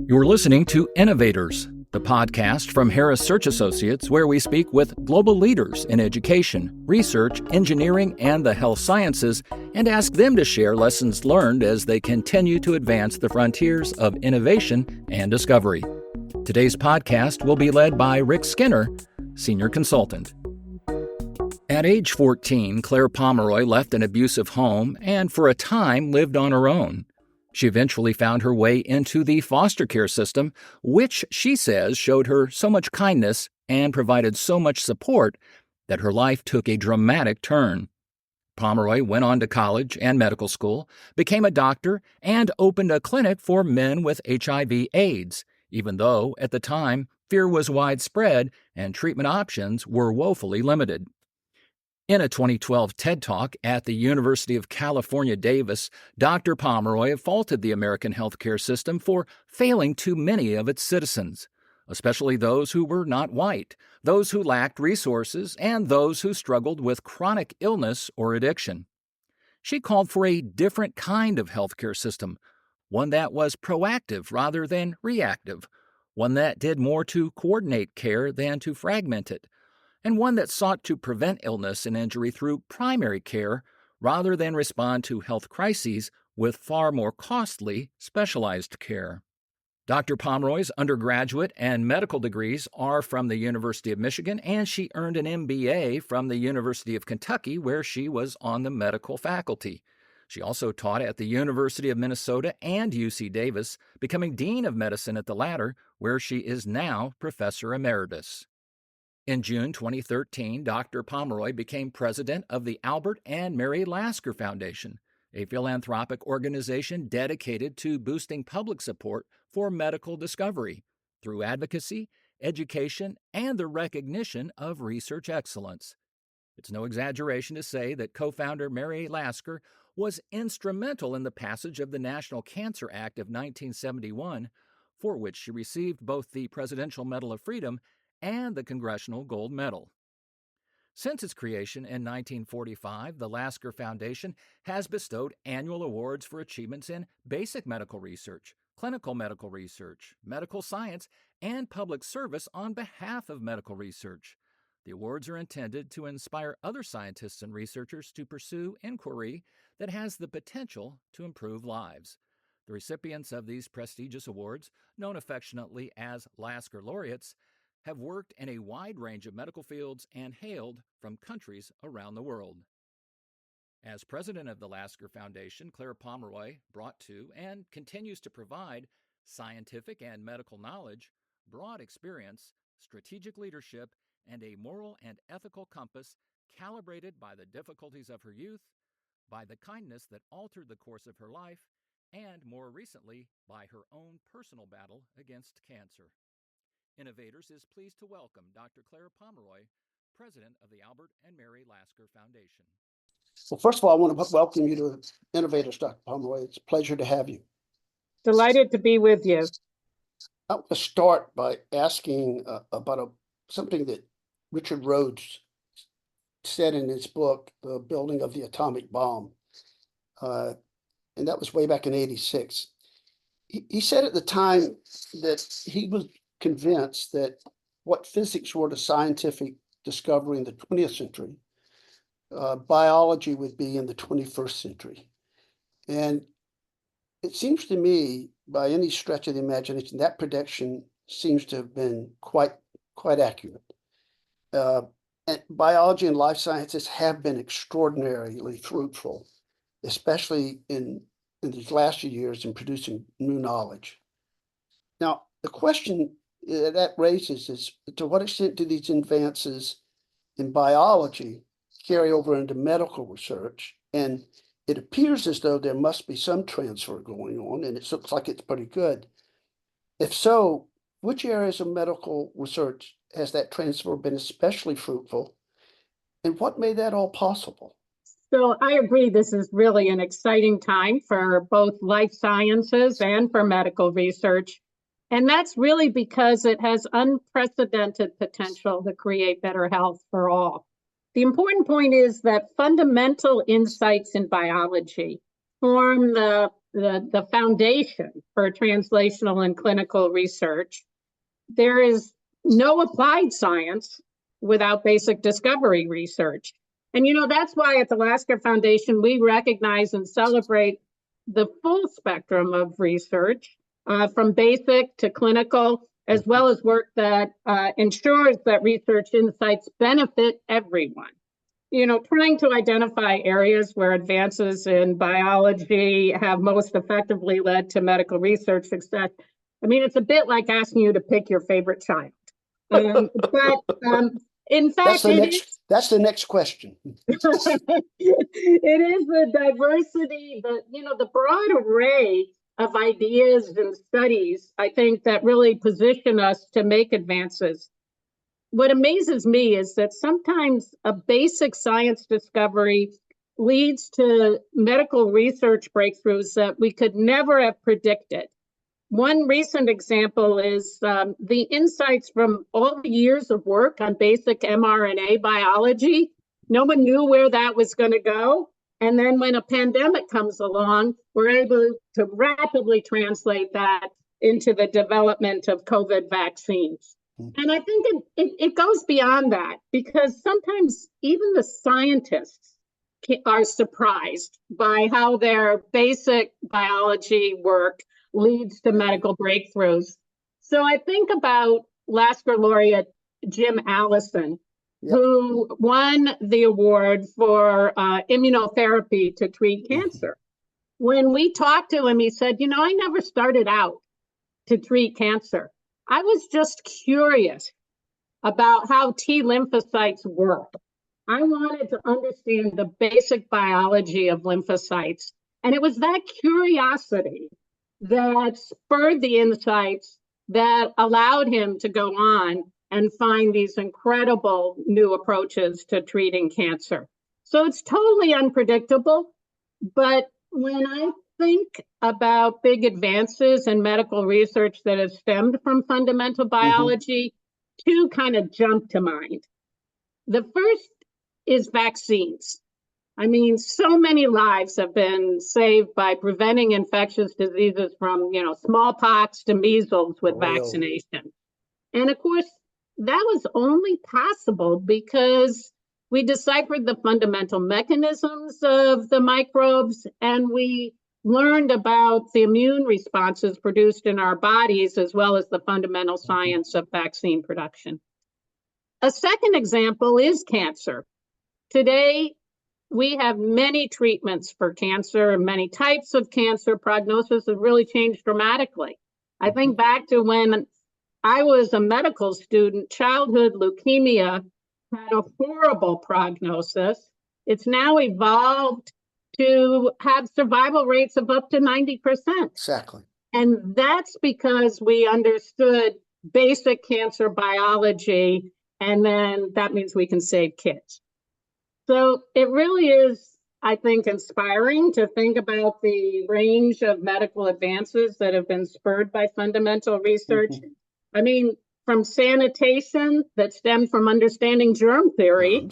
You're listening to Innovators, the podcast from Harris Search Associates, where we speak with global leaders in education, research, engineering, and the health sciences, and ask them to share lessons learned as they continue to advance the frontiers of innovation and discovery. Today's podcast will be led by Rick Skinner, Senior Consultant. At age 14, Claire Pomeroy left an abusive home and for a time lived on her own. She eventually found her way into the foster care system, which she says showed her so much kindness and provided so much support that her life took a dramatic turn. Pomeroy went on to college and medical school, became a doctor, and opened a clinic for men with HIV/AIDS, even though, at the time, fear was widespread and treatment options were woefully limited. In a 2012 TED Talk at the University of California, Davis, Dr. Pomeroy faulted the American healthcare system for failing too many of its citizens, especially those who were not white, those who lacked resources, and those who struggled with chronic illness or addiction. She called for a different kind of healthcare system, one that was proactive rather than reactive, one that did more to coordinate care than to fragment it, and one that sought to prevent illness and injury through primary care rather than respond to health crises with far more costly specialized care. Dr. Pomeroy's undergraduate and medical degrees are from the University of Michigan, and she earned an MBA from the University of Kentucky, where she was on the medical faculty. She also taught at the University of Minnesota and UC Davis, becoming Dean of Medicine at the latter, where she is now Professor Emeritus. In June 2013, Dr. Pomeroy became president of the Albert and Mary Lasker Foundation, a philanthropic organization dedicated to boosting public support for medical discovery through advocacy, education, and the recognition of research excellence. It's no exaggeration to say that co-founder Mary Lasker was instrumental in the passage of the National Cancer Act of 1971, for which she received both the Presidential Medal of Freedom and the Congressional Gold Medal. Since its creation in 1945, the Lasker Foundation has bestowed annual awards for achievements in basic medical research, clinical medical research, medical science, and public service on behalf of medical research. The awards are intended to inspire other scientists and researchers to pursue inquiry that has the potential to improve lives. The recipients of these prestigious awards, known affectionately as Lasker Laureates, have worked in a wide range of medical fields and hailed from countries around the world. As president of the Lasker Foundation, Claire Pomeroy brought to and continues to provide scientific and medical knowledge, broad experience, strategic leadership, and a moral and ethical compass calibrated by the difficulties of her youth, by the kindness that altered the course of her life, and more recently, by her own personal battle against cancer. Innovators is pleased to welcome Dr. Claire Pomeroy, president of the Albert and Mary Lasker Foundation. Well, first of all, I want to welcome you to Innovators, Dr. Pomeroy. It's a pleasure to have you. Delighted to be with you. I want to start by asking about something that Richard Rhodes said in his book, The Building of the Atomic Bomb, and that was way back in '86. He said at the time that he was convinced that what physics were the scientific discovery in the 20th century, biology would be in the 21st century. And it seems to me, by any stretch of the imagination, that prediction seems to have been quite accurate. And biology and life sciences have been extraordinarily fruitful, especially in these last few years in producing new knowledge. Now, the question that raises is, to what extent do these advances in biology carry over into medical research? And it appears as though there must be some transfer going on, and it looks like it's pretty good. If so, which areas of medical research has that transfer been especially fruitful, and what made that all possible? So I agree, this is really an exciting time for both life sciences and for medical research. And that's really because it has unprecedented potential to create better health for all. The important point is that fundamental insights in biology form the foundation for translational and clinical research. There is no applied science without basic discovery research. And, that's why at the Lasker Foundation, we recognize and celebrate the full spectrum of research, from basic to clinical, as well as work that ensures that research insights benefit everyone. Trying to identify areas where advances in biology have most effectively led to medical research success. I mean, it's a bit like asking you to pick your favorite child. But in fact, that's the next question. It is the diversity, the broad array of ideas and studies, I think, that really position us to make advances. What amazes me is that sometimes a basic science discovery leads to medical research breakthroughs that we could never have predicted. One recent example is the insights from all the years of work on basic mRNA biology. No one knew where that was going to go. And then when a pandemic comes along, we're able to rapidly translate that into the development of COVID vaccines. And I think it goes beyond that, because sometimes even the scientists are surprised by how their basic biology work leads to medical breakthroughs. So I think about Lasker laureate Jim Allison, who won the award for immunotherapy to treat cancer. When we talked to him, he said, I never started out to treat cancer. I was just curious about how T lymphocytes work. I wanted to understand the basic biology of lymphocytes. And it was that curiosity that spurred the insights that allowed him to go on and find these incredible new approaches to treating cancer. So it's totally unpredictable. But when I think about big advances in medical research that have stemmed from fundamental biology, two kind of jump to mind. The first is vaccines. I mean, so many lives have been saved by preventing infectious diseases from, smallpox to measles with vaccination. And of course, that was only possible because we deciphered the fundamental mechanisms of the microbes, and we learned about the immune responses produced in our bodies, as well as the fundamental science of vaccine production. A second example is cancer. Today, we have many treatments for cancer and many types of cancer. Prognosis has really changed dramatically. I think back to when I was a medical student, childhood leukemia had a horrible prognosis. It's now evolved to have survival rates of up to 90%. Exactly. And that's because we understood basic cancer biology, and then that means we can save kids. So it really is, I think, inspiring to think about the range of medical advances that have been spurred by fundamental research. I mean, from sanitation that stemmed from understanding germ theory,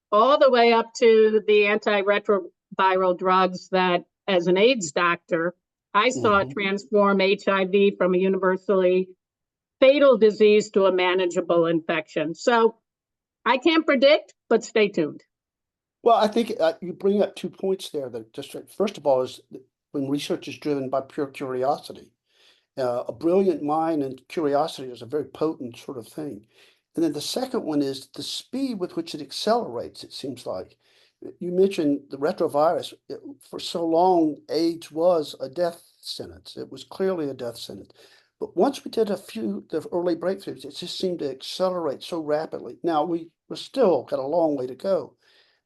all the way up to the antiretroviral drugs that, as an AIDS doctor, I saw transform HIV from a universally fatal disease to a manageable infection. So I can't predict, but stay tuned. Well, I think you bring up 2 points there. That just first of all is when research is driven by pure curiosity. A brilliant mind and curiosity is a very potent sort of thing. And then the second one is the speed with which it accelerates, it seems like. You mentioned the retrovirus. For so long, AIDS was a death sentence. It was clearly a death sentence. But once we did the early breakthroughs, it just seemed to accelerate so rapidly. Now, we're still got a long way to go.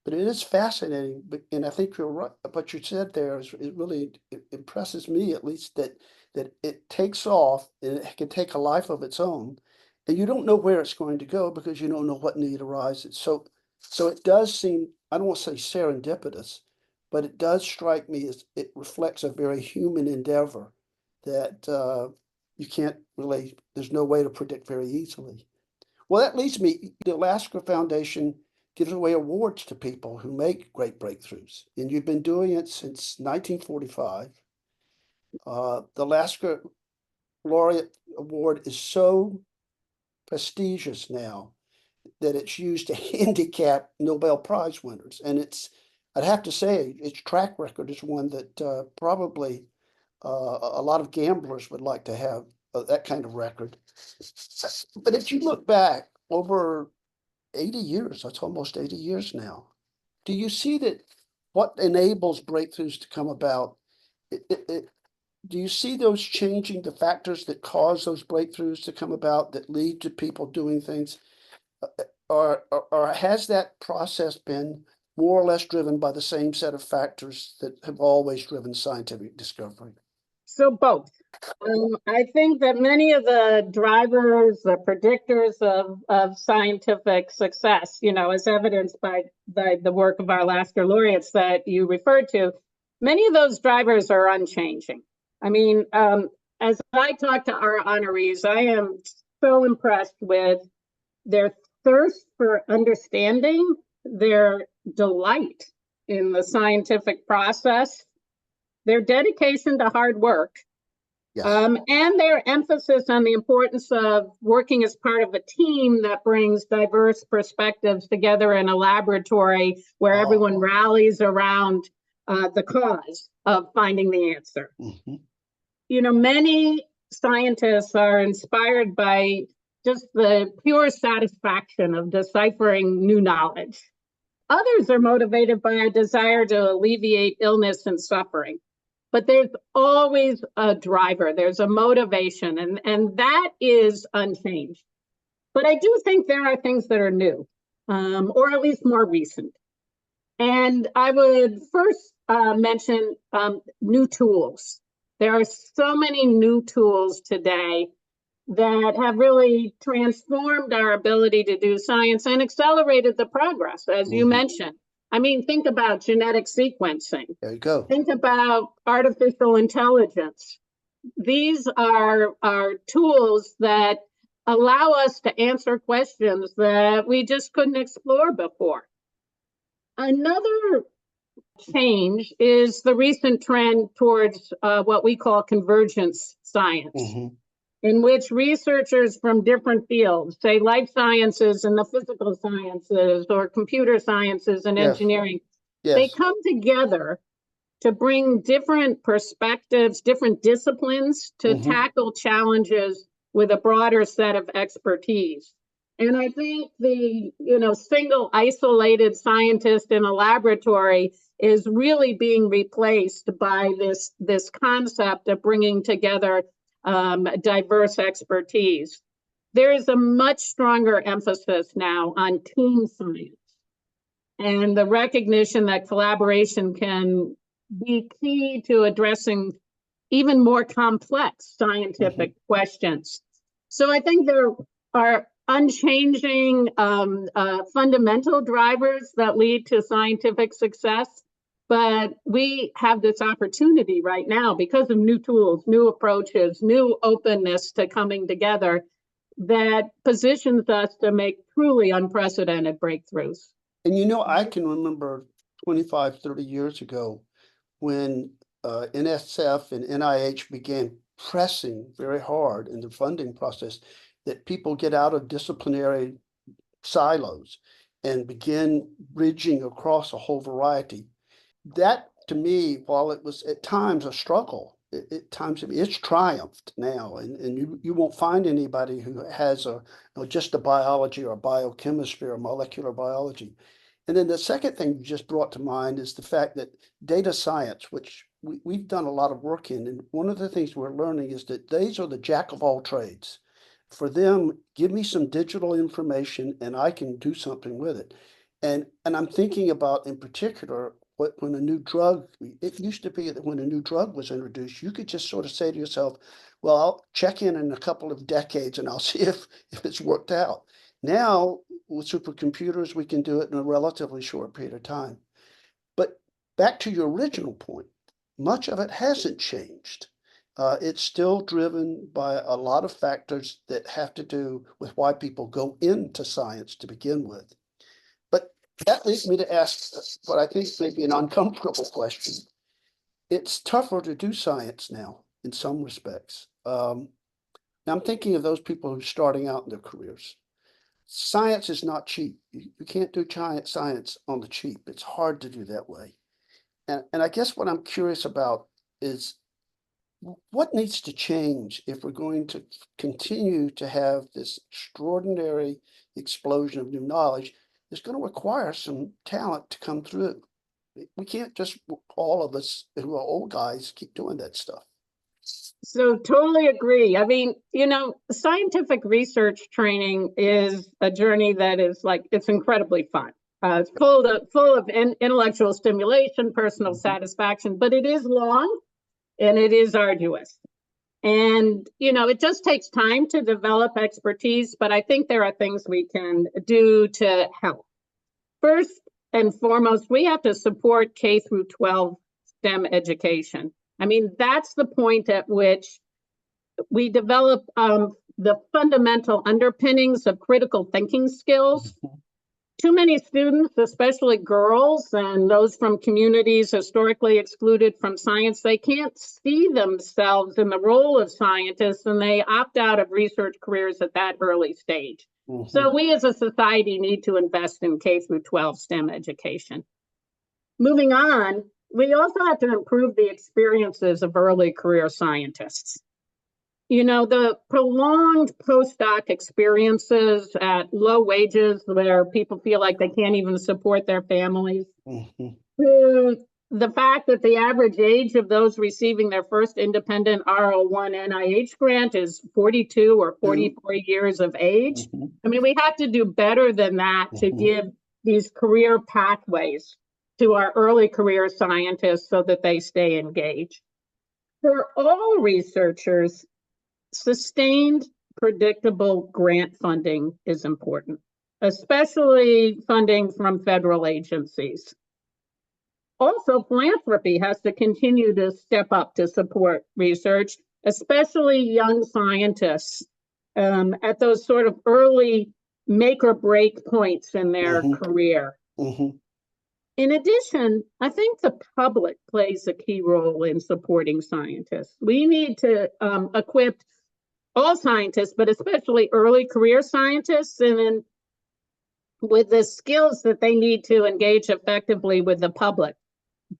But it is fascinating, and I think you're right. What you said there it really impresses me, at least, that it takes off and it can take a life of its own, and you don't know where it's going to go because you don't know what need arises. So it does seem, I don't want to say serendipitous, but it does strike me as it reflects a very human endeavor that you can't really, there's no way to predict very easily. Well, that leads me, the Lasker Foundation gives away awards to people who make great breakthroughs. And you've been doing it since 1945. The Lasker Laureate Award is so prestigious now that it's used to handicap Nobel Prize winners. And I'd have to say, its track record is one that probably a lot of gamblers would like to have that kind of record. But if you look back over 80 years, that's almost 80 years now, do you see that what enables breakthroughs to come about? Do you see those changing the factors that cause those breakthroughs to come about, that lead to people doing things? Or has that process been more or less driven by the same set of factors that have always driven scientific discovery? So both. I think that many of the drivers, the predictors of scientific success, as evidenced by the work of our Lasker laureates that you referred to, many of those drivers are unchanging. I mean, as I talk to our honorees, I am so impressed with their thirst for understanding, their delight in the scientific process, their dedication to hard work, Yes. And their emphasis on the importance of working as part of a team that brings diverse perspectives together in a laboratory where everyone rallies around the cause of finding the answer. Mm-hmm. Many scientists are inspired by just the pure satisfaction of deciphering new knowledge. Others are motivated by a desire to alleviate illness and suffering. But there's always a driver, there's a motivation, and that is unchanged. But I do think there are things that are new, or at least more recent. And I would first mention new tools. There are so many new tools today that have really transformed our ability to do science and accelerated the progress, as you mentioned. I mean, think about genetic sequencing. There you go. Think about artificial intelligence. These are tools that allow us to answer questions that we just couldn't explore before. Another change is the recent trend towards what we call convergence science, in which researchers from different fields, say life sciences and the physical sciences, or computer sciences and engineering, they come together to bring different perspectives, different disciplines to tackle challenges with a broader set of expertise. And I think the single isolated scientist in a laboratory is really being replaced by this concept of bringing together diverse expertise. There is a much stronger emphasis now on team science and the recognition that collaboration can be key to addressing even more complex scientific questions. So I think there are unchanging fundamental drivers that lead to scientific success. But we have this opportunity right now because of new tools, new approaches, new openness to coming together that positions us to make truly unprecedented breakthroughs. And I can remember 25, 30 years ago when NSF and NIH began pressing very hard in the funding process that people get out of disciplinary silos and begin bridging across a whole variety. That, to me, while it was at times a struggle, at times it's triumphed now, and you won't find anybody who has just a biology or a biochemistry or molecular biology. And then the second thing you just brought to mind is the fact that data science, which we've done a lot of work in, and one of the things we're learning is that these are the jack of all trades. For them, give me some digital information and I can do something with it. And I'm thinking about, in particular, when a new drug, it used to be that when a new drug was introduced, you could just sort of say to yourself, well, I'll check in a couple of decades and I'll see if it's worked out. Now, with supercomputers, we can do it in a relatively short period of time. But back to your original point, much of it hasn't changed. It's still driven by a lot of factors that have to do with why people go into science to begin with. But that leads me to ask what I think may be an uncomfortable question. It's tougher to do science now in some respects. Now I'm thinking of those people who are starting out in their careers. Science is not cheap. You can't do science on the cheap. It's hard to do that way. And I guess what I'm curious about is what needs to change if we're going to continue to have this extraordinary explosion of new knowledge. It's going to require some talent to come through. We can't just, all of us who are old guys, keep doing that stuff. So totally agree. I mean, scientific research training is a journey that is it's incredibly fun. It's full of intellectual stimulation, personal satisfaction, but it is long and it is arduous. And, it just takes time to develop expertise, but I think there are things we can do to help. First and foremost, we have to support K through 12 STEM education. I mean, that's the point at which we develop the fundamental underpinnings of critical thinking skills. Too many students, especially girls and those from communities historically excluded from science, they can't see themselves in the role of scientists, and they opt out of research careers at that early stage. So we as a society need to invest in K through 12 STEM education. Moving on, we also have to improve the experiences of early career scientists. The prolonged postdoc experiences at low wages where people feel like they can't even support their families. The fact that the average age of those receiving their first independent R01 NIH grant is 42 or 44 years of age. I mean, we have to do better than that to give these career pathways to our early career scientists so that they stay engaged. For all researchers, sustained, predictable grant funding is important, especially funding from federal agencies. Also, philanthropy has to continue to step up to support research, especially young scientists at those sort of early make or break points in their career. In addition, I think the public plays a key role in supporting scientists. We need to equip all scientists, but especially early career scientists, and with the skills that they need to engage effectively with the public,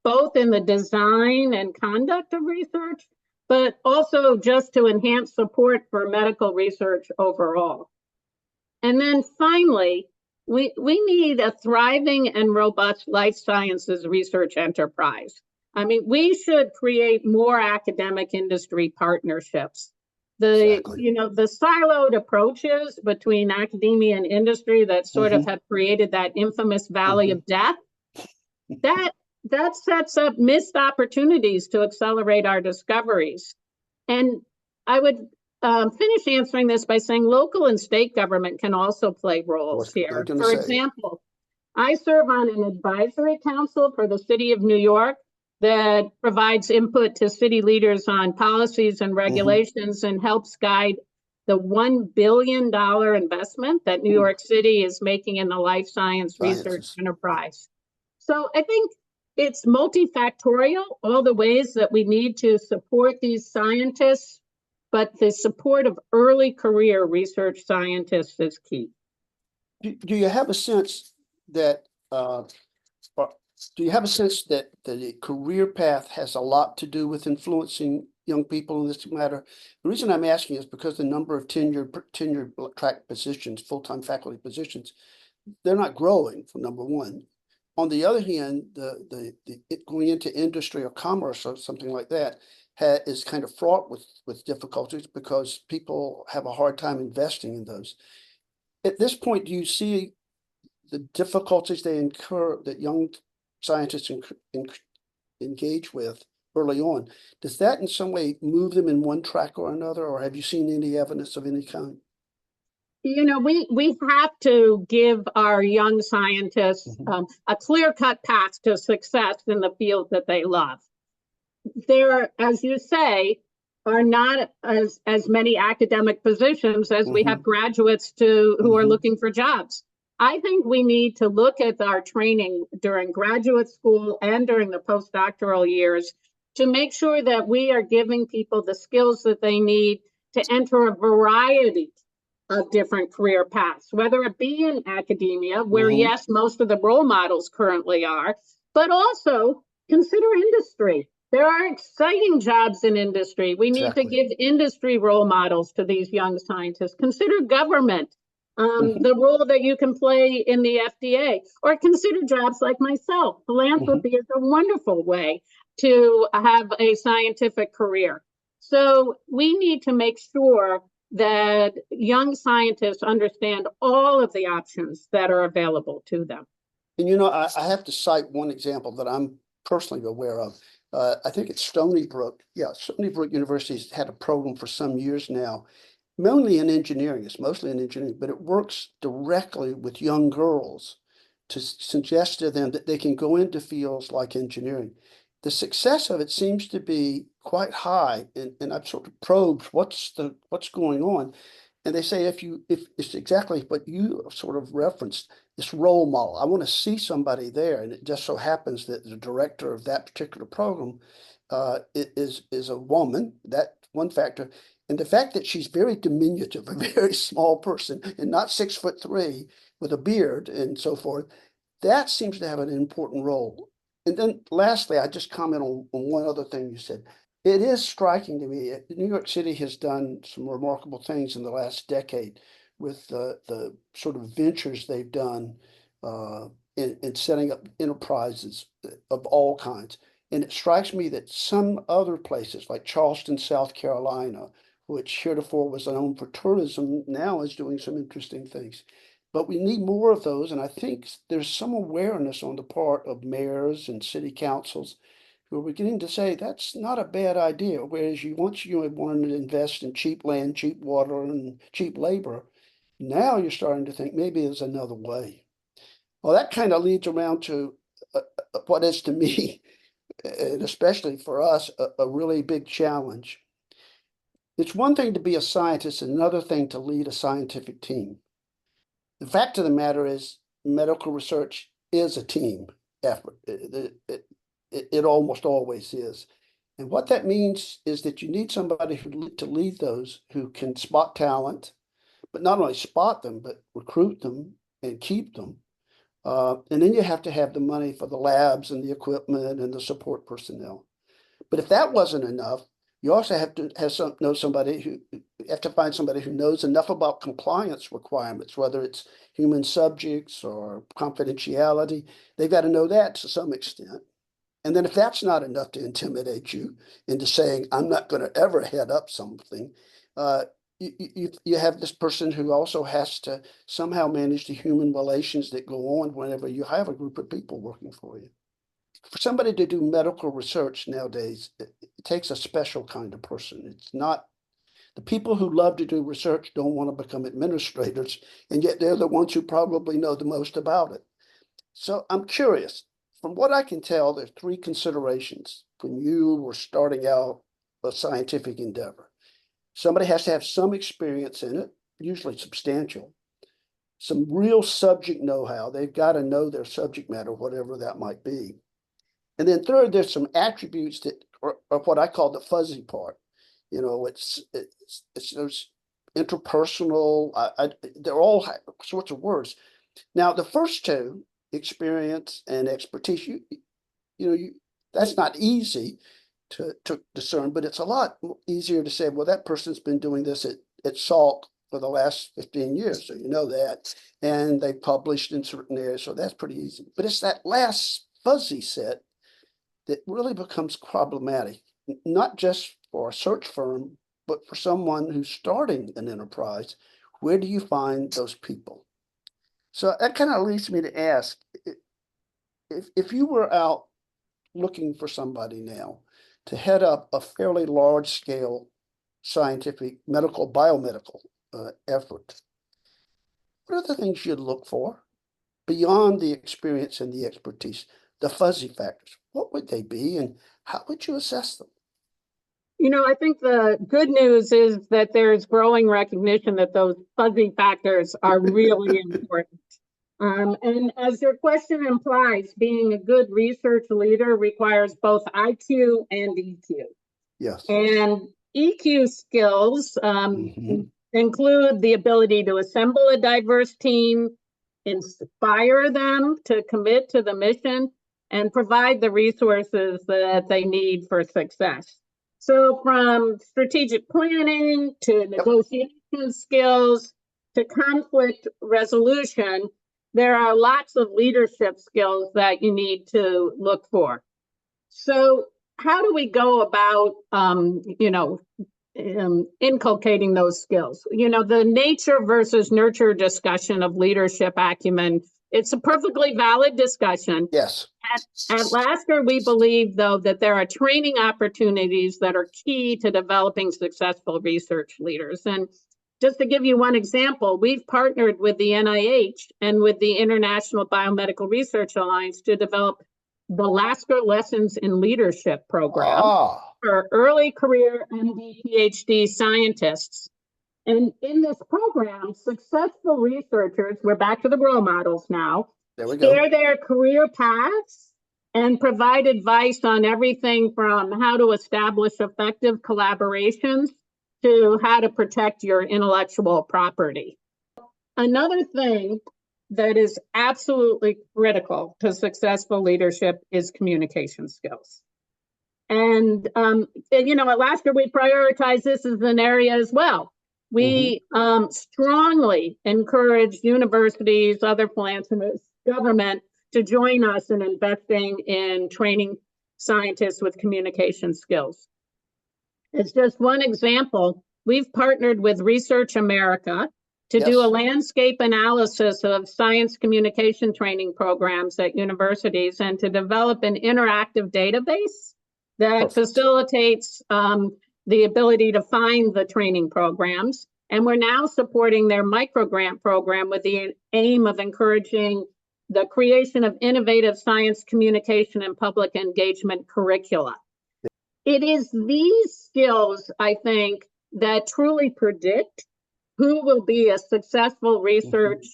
both in the design and conduct of research, but also just to enhance support for medical research overall. And then finally, we need a thriving and robust life sciences research enterprise. I mean, we should create more academic industry partnerships. The siloed approaches between academia and industry that sort of have created that infamous valley of death, that sets up missed opportunities to accelerate our discoveries. And I would finish answering this by saying local and state government can also play roles here. For example, I serve on an advisory council for the city of New York that provides input to city leaders on policies and regulations and helps guide the $1 billion investment that New York City is making in the life science research enterprise. So I think it's multifactorial, all the ways that we need to support these scientists, but the support of early career research scientists is key. Do you have a sense that the career path has a lot to do with influencing young people in this matter? The reason I'm asking is because the number of tenure track positions, full-time faculty positions, they're not growing, for number one. On the other hand, the going into industry or commerce or something like that is kind of fraught with difficulties because people have a hard time investing in those. At this point, do you see the difficulties they incur that young scientists engage with early on? Does that in some way move them in one track or another, or have you seen any evidence of any kind? We have to give our young scientists a clear-cut path to success in the field that they love. There, as you say, are not as many academic positions as we have graduates who are looking for jobs. I think we need to look at our training during graduate school and during the postdoctoral years to make sure that we are giving people the skills that they need to enter a variety of different career paths, whether it be in academia, where yes, most of the role models currently are, but also consider industry. There are exciting jobs in industry. We need to give industry role models to these young scientists. Consider government. The role that you can play in the FDA, or consider jobs like myself. Philanthropy is a wonderful way to have a scientific career. So we need to make sure that young scientists understand all of the options that are available to them. And you know, I have to cite one example that I'm personally aware of. I think it's Stony Brook. Yeah, Stony Brook University has had a program for some years now, mainly in engineering. It's mostly in engineering, but it works directly with young girls to suggest to them that they can go into fields like engineering. The success of it seems to be quite high, and I've sort of probed what's going on. And they say if it's exactly what you sort of referenced, this role model. I want to see somebody there, and it just so happens that the director of that particular program is a woman. That one factor, and the fact that she's very diminutive, a very small person, and not 6'3" with a beard and so forth, that seems to have an important role. And then lastly, I just comment on one other thing you said. It is striking to me. New York City has done some remarkable things in the last decade with the sort of ventures they've done in setting up enterprises of all kinds. And it strikes me that some other places like Charleston, South Carolina, which heretofore was known for tourism, now is doing some interesting things. But we need more of those. And I think there's some awareness on the part of mayors and city councils who are beginning to say that's not a bad idea. Whereas once you wanted to invest in cheap land, cheap water, and cheap labor, now you're starting to think maybe there's another way. Well, that kind of leads around to what is to me, and especially for us, a really big challenge. It's one thing to be a scientist, and another thing to lead a scientific team. The fact of the matter is, medical research is a team effort. It almost always is. And what that means is that you need somebody to lead those who can spot talent, but not only spot them, but recruit them and keep them. And then you have to have the money for the labs and the equipment and the support personnel. But if that wasn't enough, you also have to find somebody who knows enough about compliance requirements, whether it's human subjects or confidentiality. They've got to know that to some extent. And then if that's not enough to intimidate you into saying, I'm not going to ever head up something, you have this person who also has to somehow manage the human relations that go on whenever you have a group of people working for you. For somebody to do medical research nowadays, it takes a special kind of person. It's not the people who love to do research don't want to become administrators, and yet they're the ones who probably know the most about it. So I'm curious. From what I can tell, there are three considerations when you were starting out a scientific endeavor. Somebody has to have some experience in it, usually substantial, some real subject know-how. They've got to know their subject matter, whatever that might be. And then third, there's some attributes that are what I call the fuzzy part. You know, it's those interpersonal, they're all sorts of words. Now, the first two, experience and expertise, that's not easy to discern, but it's a lot easier to say, well, that person's been doing this at Salk for the last 15 years, so you know that, and they published in certain areas, so that's pretty easy. But it's that last fuzzy set that really becomes problematic, not just for a search firm, but for someone who's starting an enterprise. Where do you find those people? So that kind of leads me to ask, if you were out looking for somebody now to head up a fairly large scale scientific, biomedical effort, what are the things you'd look for beyond the experience and the expertise, the fuzzy factors? What would they be, and how would you assess them? I think the good news is that there's growing recognition that those fuzzy factors are really important. And as your question implies, being a good research leader requires both IQ and EQ. Yes. And EQ skills include the ability to assemble a diverse team, inspire them to commit to the mission, and provide the resources that they need for success. So from strategic planning to negotiation skills to conflict resolution, there are lots of leadership skills that you need to look for. So how do we go about, inculcating those skills? The nature versus nurture discussion of leadership acumen, it's a perfectly valid discussion. Yes. At Lasker, we believe, though, that there are training opportunities that are key to developing successful research leaders. And just to give you one example, we've partnered with the NIH and with the International Biomedical Research Alliance to develop the Lasker Lessons in Leadership program for early career MD, PhD scientists. And in this program, successful researchers, we're back to the role models now, share their career paths and provide advice on everything from how to establish effective collaborations to how to protect your intellectual property. Another thing that is absolutely critical to successful leadership is communication skills. And, at Lasker, we prioritize this as an area as well. We strongly encourage universities, other philanthropists, government to join us in investing in training scientists with communication skills. It's just one example. We've partnered with Research America to do a landscape analysis of science communication training programs at universities and to develop an interactive database that facilitates the ability to find the training programs. And we're now supporting their microgrant program with the aim of encouraging the creation of innovative science communication and public engagement curricula. It is these skills, I think, that truly predict who will be a successful research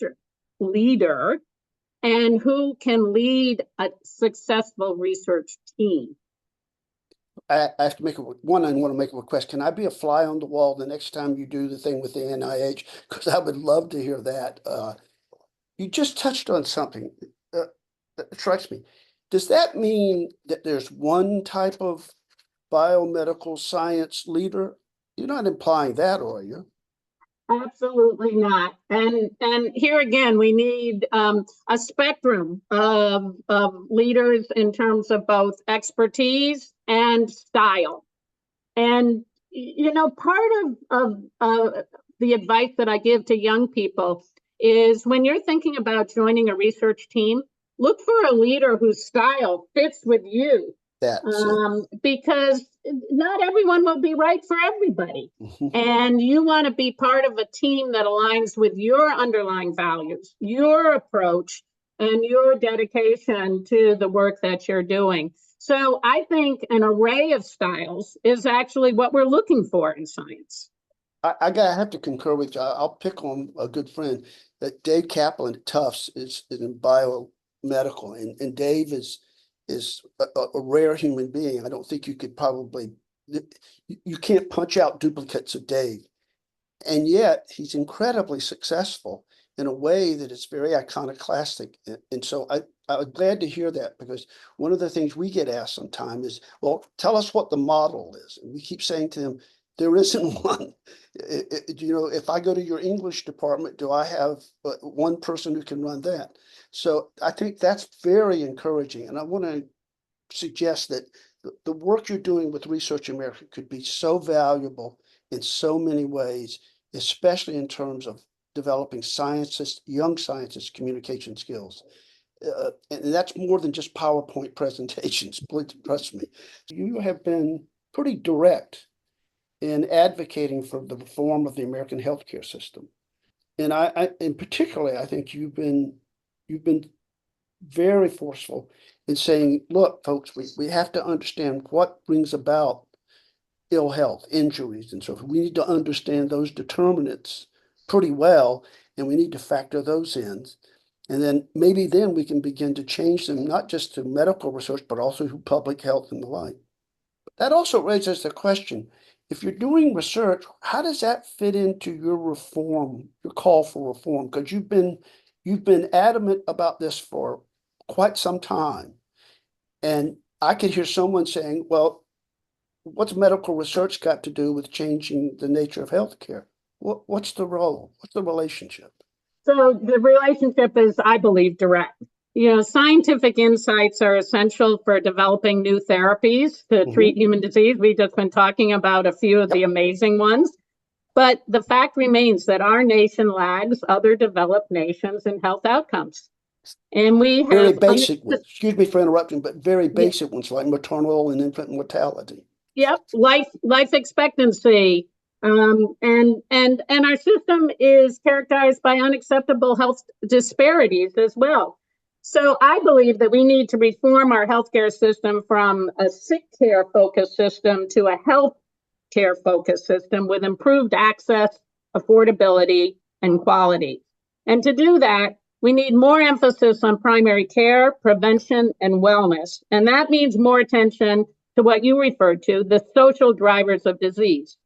leader and who can lead a successful research team. I have to make I want to make a request. Can I be a fly on the wall the next time you do the thing with the NIH? Because I would love to hear that. You just touched on something that strikes me. Does that mean that there's one type of biomedical science leader? You're not implying that, are you? Absolutely not. And here again, we need a spectrum of leaders in terms of both expertise and style. And, part of the advice that I give to young people is when you're thinking about joining a research team, look for a leader whose style fits with you. Because not everyone will be right for everybody. And you want to be part of a team that aligns with your underlying values, your approach, and your dedication to the work that you're doing. So I think an array of styles is actually what we're looking for in science. I have to concur with you. I'll pick on a good friend that Dave Kaplan at Tufts is in biomedical, and Dave is a rare human being. I don't think you could you can't punch out duplicates of Dave. And yet he's incredibly successful in a way that is very iconoclastic. And so I'm glad to hear that, because one of the things we get asked sometimes is, well, tell us what the model is. And we keep saying to them, there isn't one. If I go to your English department, do I have one person who can run that? So I think that's very encouraging. And I want to suggest that the work you're doing with Research America could be so valuable in so many ways, especially in terms of developing young scientists' communication skills. And that's more than just PowerPoint presentations, trust me. You have been pretty direct in advocating for the reform of the American healthcare system. And in particularly, I think you've been very forceful in saying, look, folks, we have to understand what brings about ill health, injuries, and so forth. We need to understand those determinants pretty well, and we need to factor those in. And then maybe then we can begin to change them, not just to medical research, but also to public health and the like. That also raises the question, if you're doing research, how does that fit into your reform, your call for reform? Because you've been adamant about this for quite some time. And I could hear someone saying, well, what's medical research got to do with changing the nature of healthcare? What's the role? What's the relationship? So the relationship is, I believe, direct. Scientific insights are essential for developing new therapies to treat human disease. We've just been talking about a few of the amazing ones. But the fact remains that our nation lags other developed nations in health outcomes. And we have very basic ones, excuse me for interrupting, but very basic ones like maternal and infant mortality. Yep, life expectancy. And our system is characterized by unacceptable health disparities as well. So I believe that we need to reform our healthcare system from a sick care focused system to a health care focused system with improved access, affordability, and quality. And to do that, we need more emphasis on primary care, prevention, and wellness. And that means more attention to what you referred to, the social drivers of disease.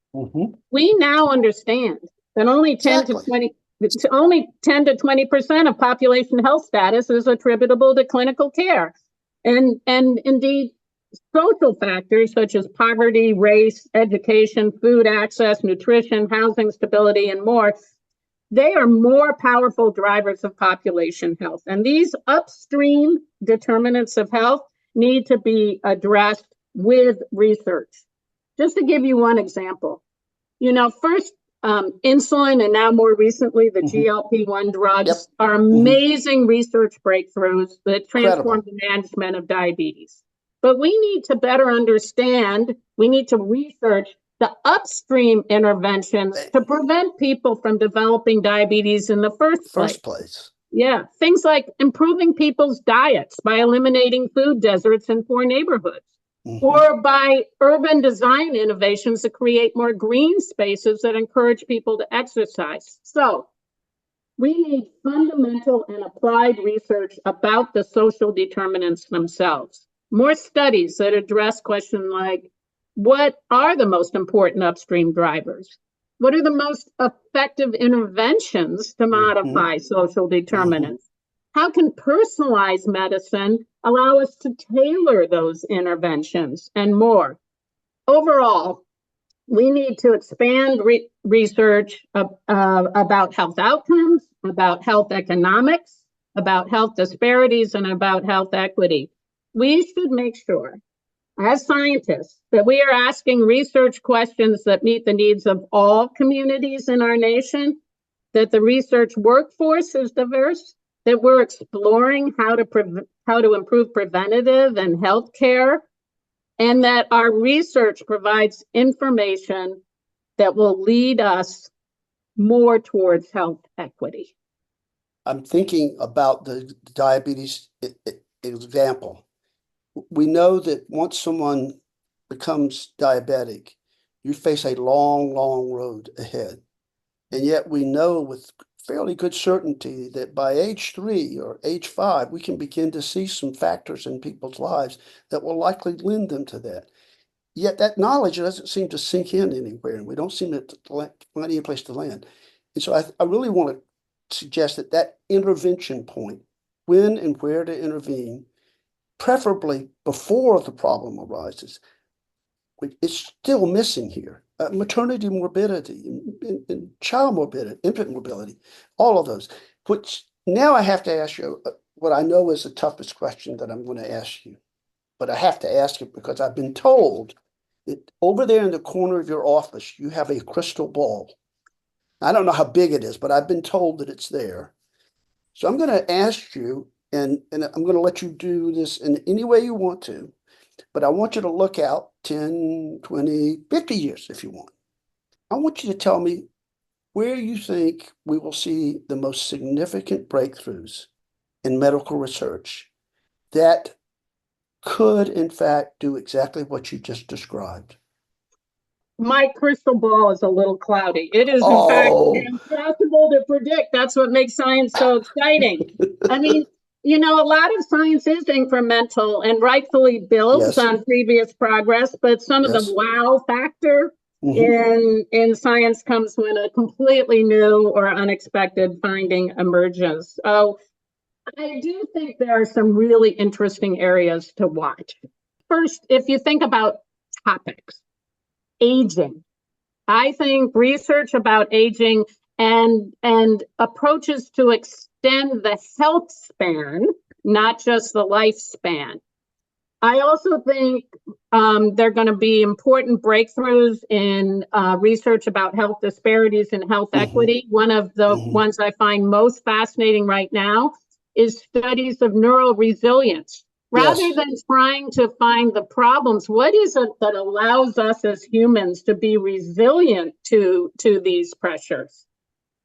We now understand that only 10 to 20% of population health status is attributable to clinical care. And indeed, social factors such as poverty, race, education, food access, nutrition, housing stability, and more, they are more powerful drivers of population health. And these upstream determinants of health need to be addressed with research. Just to give you one example, first, insulin and now more recently, the GLP-1 drugs are amazing research breakthroughs that transform the management of diabetes. But we need to better understand, we need to research the upstream interventions to prevent people from developing diabetes in the first place. Yeah, things like improving people's diets by eliminating food deserts in poor neighborhoods, or by urban design innovations to create more green spaces that encourage people to exercise. So we need fundamental and applied research about the social determinants themselves. More studies that address questions like, what are the most important upstream drivers? What are the most effective interventions to modify social determinants? How can personalized medicine allow us to tailor those interventions and more? Overall, we need to expand research about health outcomes, about health economics, about health disparities, and about health equity. We should make sure, as scientists, that we are asking research questions that meet the needs of all communities in our nation, that the research workforce is diverse, that we're exploring how to improve preventative and health care, and that our research provides information that will lead us more towards health equity. I'm thinking about the diabetes example. We know that once someone becomes diabetic, you face a long, long road ahead. And yet we know with fairly good certainty that by age 3 or age 5, we can begin to see some factors in people's lives that will likely lend them to that. Yet that knowledge doesn't seem to sink in anywhere, and we don't seem to find any place to land. And so I really want to suggest that intervention point, when and where to intervene, preferably before the problem arises, it's still missing here. Maternity morbidity and child morbidity, infant morbidity, all of those, which now I have to ask you what I know is the toughest question that I'm going to ask you, but I have to ask it because I've been told that over there in the corner of your office, you have a crystal ball. I don't know how big it is, but I've been told that it's there. So I'm going to ask you, and I'm going to let you do this in any way you want to, but I want you to look out 10, 20, 50 years if you want. I want you to tell me where you think we will see the most significant breakthroughs in medical research that could, in fact, do exactly what you just described. my crystal ball is a little cloudy. It is, in fact, Oh, impossible to predict. That's what makes science so exciting. I mean, a lot of science is incremental and rightfully builds yes, on previous progress, but some of the yes. wow factor Hmm. in science comes when a completely new or unexpected finding emerges. So I do think there are some really interesting areas to watch. First, if you think about topics, aging. I think research about aging and approaches to extend the health span, not just the lifespan. I also think there are going to be important breakthroughs in research about health disparities and health Hmm. equity. One of the Hmm. ones I find most fascinating right now is studies of neural resilience. Rather Yes, than trying to find the problems, what is it that allows us as humans to be resilient to these pressures?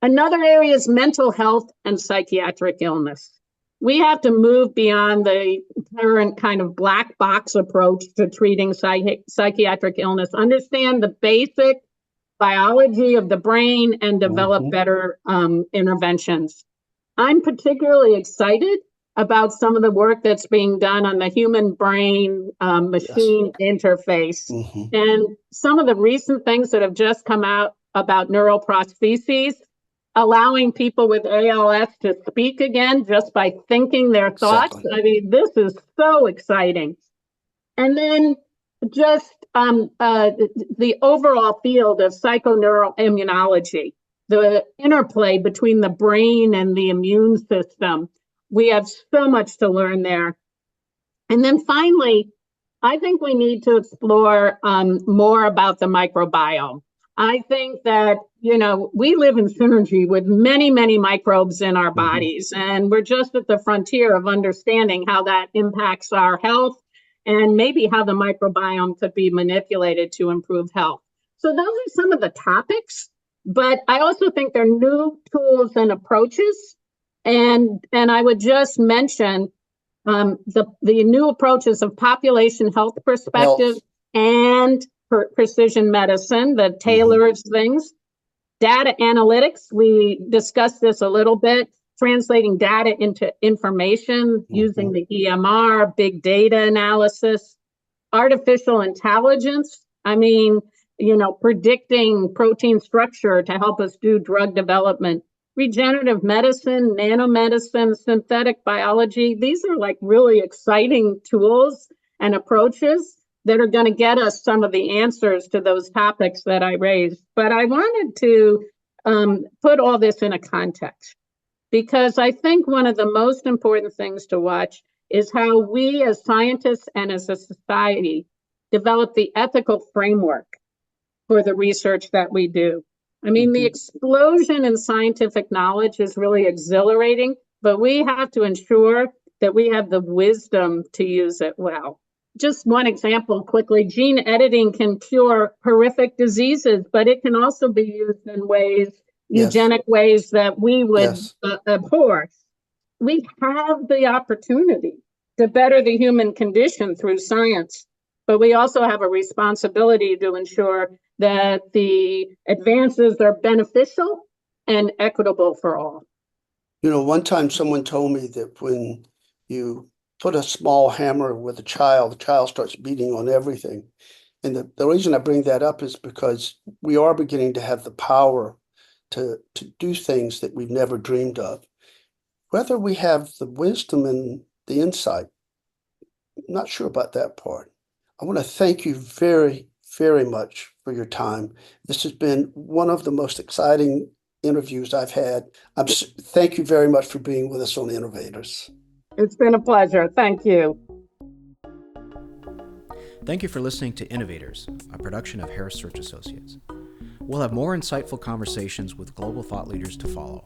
Another area is mental health and psychiatric illness. We have to move beyond the current kind of black box approach to treating psychiatric illness, understand the basic biology of the brain, and develop hmm, better interventions. I'm particularly excited about some of the work that's being done on the human brain yes. machine interface. Hmm. And some of the recent things that have just come out about neural prostheses, allowing people with ALS to speak again just by thinking their thoughts. Exactly. I mean, this is so exciting. And then just the overall field of psychoneural immunology, the interplay between the brain and the immune system. We have so much to learn there. And then finally, I think we need to explore more about the microbiome. I think that, we live in synergy with many, many microbes in our Hmm. bodies, and we're just at the frontier of understanding how that impacts our health and maybe how the microbiome could be manipulated to improve health. So those are some of the topics, but I also think there are new tools and approaches. And I would just mention the new approaches of population health perspective Health. and precision medicine that Hmm. tailors things. Data analytics, we discussed this a little bit, translating data into information using Hmm. the EMR, big data analysis, artificial intelligence. I mean, predicting protein structure to help us do drug development, regenerative medicine, nanomedicine, synthetic biology. These are like really exciting tools and approaches that are going to get us some of the answers to those topics that I raised. But I wanted to put all this in a context because I think one of the most important things to watch is how we as scientists and as a society develop the ethical framework for the research that we do. I mean, the Hmm. explosion in scientific knowledge is really exhilarating, but we have to ensure that we have the wisdom to use it well. Just one example quickly, gene editing can cure horrific diseases, but it can also be used in ways, Yes, eugenic ways that we would yes. abhor. We have the opportunity to better the human condition through science, but we also have a responsibility to ensure that the advances are beneficial and equitable for all. One time someone told me that when you put a small hammer with the child starts beating on everything. And the reason I bring that up is because we are beginning to have the power to do things that we've never dreamed of. Whether we have the wisdom and the insight, I'm not sure about that part. I want to thank you very, very much for your time. This has been one of the most exciting interviews I've had. Thank you very much for being with us on Innovators. It's been a pleasure. Thank you. Thank you for listening to Innovators, a production of Harris Search Associates. We'll have more insightful conversations with global thought leaders to follow.